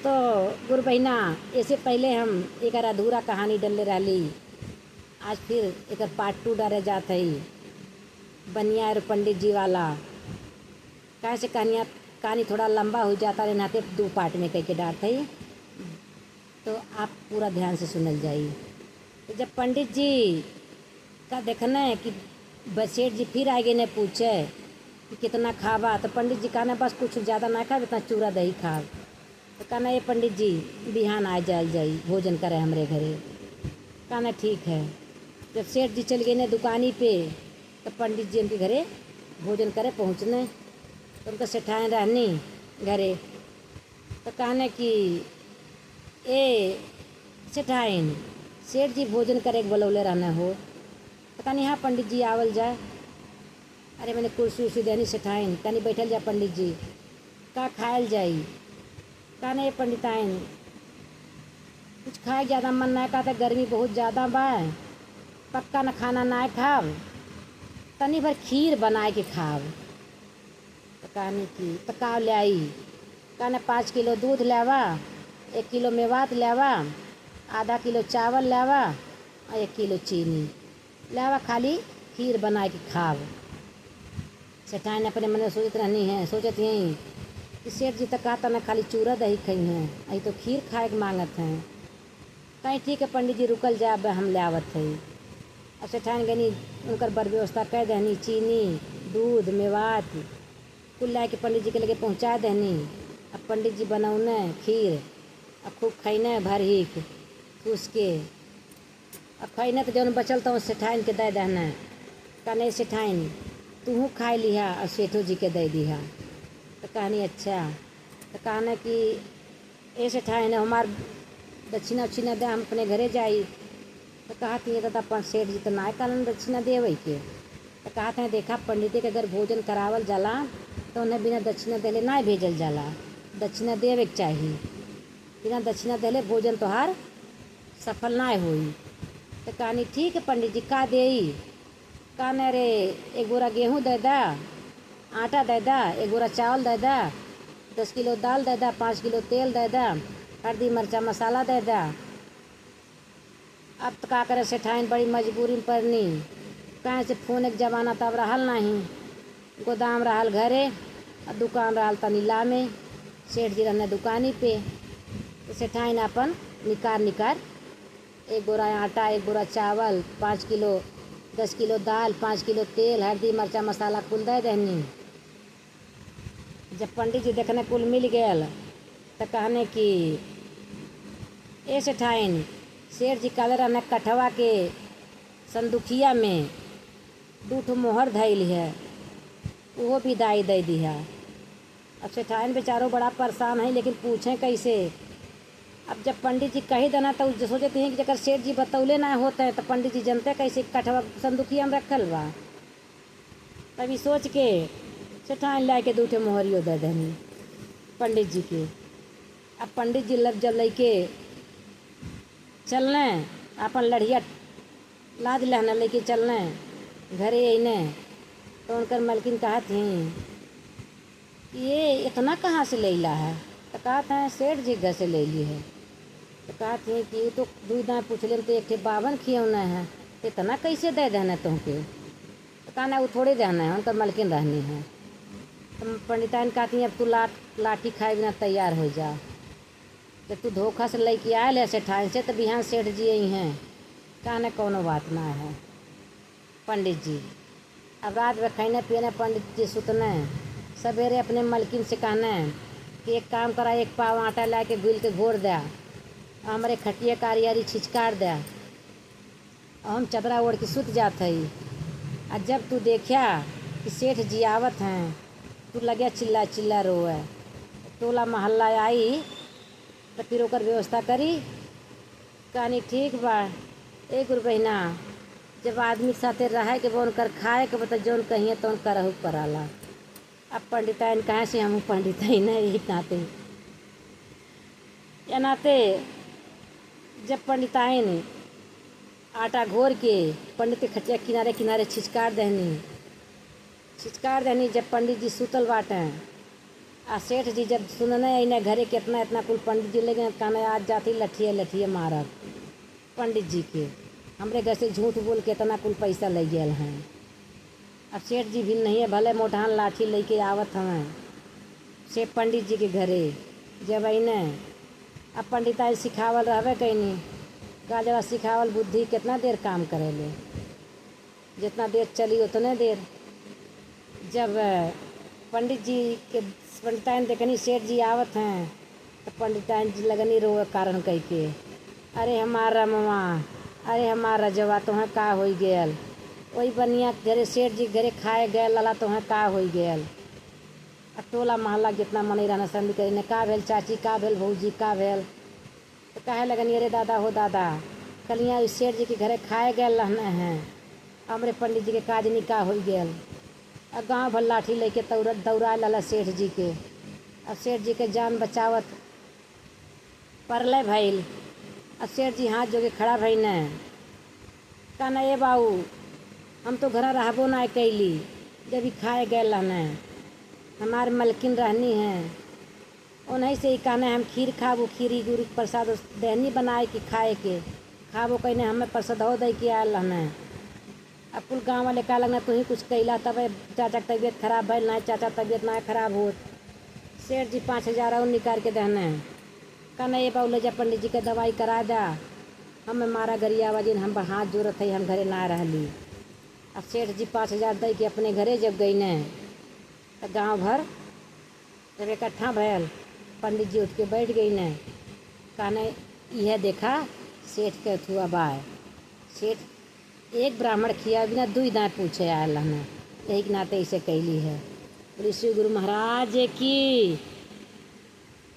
तो गुरु बहिना ऐसे पहले हम एक अधूरा कहानी डलले रहली, आज फिर एक पार्ट 2 डाले जात है बनिया और पंडित जी वाला। कैसे कहानी थोड़ा लंबा हो जाता है नाते 2 पार्ट में कह के डालते ही, तो आप पूरा ध्यान से सुनल जाइए। तो जब पंडित जी का देखना है कि बसेठ जी फिर आगे ने पूछे कि कितना खावा, तो पंडित जी कहना बस कुछ ज़्यादा ना खा, इतना चूरा दही खा। तो कहना ये पंडित जी बिहान आ जाई भोजन करे हमरे घरे। कहना ठीक है। जब सेठ जी चल गए ने दुकानी पे, तो पंडित जी उनके घरे भोजन करे पहुँचने, तो उनका सेठाएँ रहनी घरे। तो कहने कि ए सेठाइन सेठ जी भोजन करे बोलौले रहना हो। तो कहनी हाँ पंडित जी आवल जाए। अरे मैंने कुर्सी उर्सी देनी सेठाइन, कहनी बैठल जा पंडित जी, का खायल जाई। कहने ये पंडिताइन कुछ खाए ज़्यादा मन ना का, तो गर्मी बहुत ज़्यादा बा, पक्का न खाना ना खाव, तनी भर खीर बनाए के खाव। तो कहनी कि तो का ले आई। कहने 5 किलो दूध लेवा, 1 किलो मेवात लेवा, आधा किलो चावल लेवा और 1 किलो चीनी लेवा, खाली खीर बनाए के खाव। सेठाइन अपने मन में सोचत यहीं कि सेठ जी तो कहता ना खाली चूरा दही खाई हैं, अभी तो खीर खाए के मांगत हैं। कहीं ठीक है पंडित जी रुकल जा, अब हम ले आवत है। अब सेठाइन गनी उनकर बर व्यवस्था कर दहनी, चीनी दूध मेवात कुल ला के पंडित जी के लगे पहुँचा दहनी। अब पंडित जी बनौने खीर, अब खूब खैने भर हिक ठूस के। अब खैने तो जौन बचल तो सेठाइन के दे दहना। कहने सेठाइन तूहू खाए लिहा और सेठो जी के दे दिहा। तो कहनी अच्छा। तो कहने कि ए सेठाइन हमार दक्षिणा उक्षिणा दे, हम अपने घरे जाई। तो कहती है दादा अपन सेठ जी तो ना कहलन दक्षिणा देवे के। तो कहते हैं देखा पंडित के अगर भोजन करावल जाला तो उन्हें बिना दक्षिणा देले ना भेजल जाला, दक्षिणा देवे के चाहिए। बिना दक्षिणा देले भोजन तोहार सफल ना होई। तो कहनी ठीक है पंडित जी का देई। कहने रे 1 बोरा गेहूँ दे दा, आटा दे दा, 1 बोरा चावल दे दा, 10 किलो दाल दे दा, 5 किलो तेल दे दा, हल्दी मिर्चा मसाला दे दा। अब तो का करे सेठाइन बड़ी मजबूरी में पड़नी, कहीं से फोन एक जमाना तब रहल नहीं, गोदाम रहल घरे और दुकान रहल तनीला में, सेठ जी रहने दुकानी पे। तो सेठाइन अपन निकार 1 बोरा आटा, 1 बोरा चावल, 5 किलो 10 किलो दाल, 5 किलो तेल, हल्दी मिर्चा मसाला कुल दे देनी। जब पंडित जी देखने कुल मिल गया तो कहने कि ए सेठाइन सेठ जी काले रहने कठवा के संदुखिया में 2 मोहर धैल है, वो भी दाई दे दिया। अब सेठाइन बेचारो बड़ा परेशान है, लेकिन पूछें कैसे। अब जब पंडित जी कही देना तो सोचते हैं कि जब सेठ जी बतौले ना होते हैं तो पंडित जी जनते कैसे कठवा संदुखिया में रखल बा। तभी सोच के सेठाइन ला के 2 मोहरियो दे देनी पंडित जी के। अब पंडित जी जब लेके चलने अपन लड़िया लाद लहना लेके चलने घरे अने, तो उनकर मलकिन कहत हैं ये इतना कहाँ से ले ला है। तो कहते हैं सेठ जी घर से ले ली है। तो कहते हैं कि ये तो 2 दाएँ पूछ ले तो 1 52 खियौना है, तो इतना कैसे दे देना तुमके। तो कहना वो थोड़े देना है, उनका मलकिन रहनी है। तो पंडिताइन कहती हैं अब तू लाठी खाए बिना तैयार हो जा। जब तू धोखा से लेके आयल है सेठाइन से तो बिहान सेठ जी आई हैं। कहना कोनो बात ना है पंडित जी। अब रात में खाने पीने पंडित जी सुतने, सवेरे अपने मलकिन से कहना कि एक काम करा, 1 पाव आटा ला के गुल के घोर दे, हमारे खटिया कारियारी छिचकार दे, और हम चदरा ओढ़ के सुत जात हई। और जब तू देखा कि सेठ जी आवत हैं तू लगे चिल्ला चिल्ला रोए। टोला मोहल्ला आई तो फिर ओकर व्यवस्था करी। कहनी ठीक बा ए गुरु बहिना, जब आदमी के साथे रहे के वो उनकर खाए के बता जौन कहिए तो करहु कराला। अब पंडिताइन कहाँ से हम पंडिताइन है यही नाते या नाते। जब पंडिताइन आटा घोर के पंडित के खटिया किनारे छिचकार दहनी। जब पंडित जी सुतल बाटे आ सेठ जी जब सुनने अने घरे कितना इतना कुल पंडित जी लगे कहने आज जाती लठिए लठिए मारब पंडित जी के हमरे घर से झूठ बोल के इतना कुल पैसा ले गए हैं। अब सेठ जी भी नहीं है भले मोटान लाठी लेके आवत हमें से पंडित जी के घरे जब अने अब पंडिताई सिखावल रहबे कैनी का जरा सिखावल बुद्धि कितना देर काम करेले जितना देर चली उतने देर जब पंडित जी के पंडिताइन देखनी सेठ जी आवत हैं तो पंडिताइन जी लगनी रोए कारण कह के अरे हमारा ममा अरे हमारा रजवा तुम्हें का हो गयल वही बनिया घरे सेठ जी घरे खाए गए लला तुम्हें का हो गयल। अब टोला मोहल्ला जितना मनी रहना समझ कर ने का भेल चाची का भेल भौजी का भेल तो कहे लगनी अरे दादा हो दादा कलिया सेठ जी के घरे खाए गए रहने हैं हमरे पंडित जी के काज नहीं का हो गयल। अब गाँव भर लाठी लेके दौड़ा लला सेठ जी के। अब सेठ जी के जान बचावत परले भइल। अब सेठ जी हाथ जोगे खड़ा भई न कहना ए बाऊ हम तो घर रहबो ना कैली जब ही खाए गए रहने हमारे मलकिन रहनी है उन्हीं से ही कहने हम खीर खाबो खीरी गुरु प्रसाद दहनी बनाए कि खाए के खाबो कहने हमें प्रसाद हो दे के आयल रहने। अब कुल गाँव वाले कहा लगना तू ही कुछ कैला तब चाचा की तबीयत खराब भइल ना चाचा तबीयत ना खराब होत। सेठ जी 5,000 और निकाल के दहने कहना ये बाबू ले जा पंडित जी के दवाई करा दा हमें मारा गरिया वजिन हम हाथ जोड़त है हम घरे ना रहली। अब सेठ जी 5,000 दे के अपने घरे जब गई न तो गाँव भर जब इकट्ठा भयल पंडित जी उठ के बैठ गई न कहने यह देखा सेठ के थुआ बाय सेठ एक ब्राह्मण खिया बिना दुई दांत पूछे आयल हमें यही के नाते इसे कैली है। श्री गुरु महाराज की।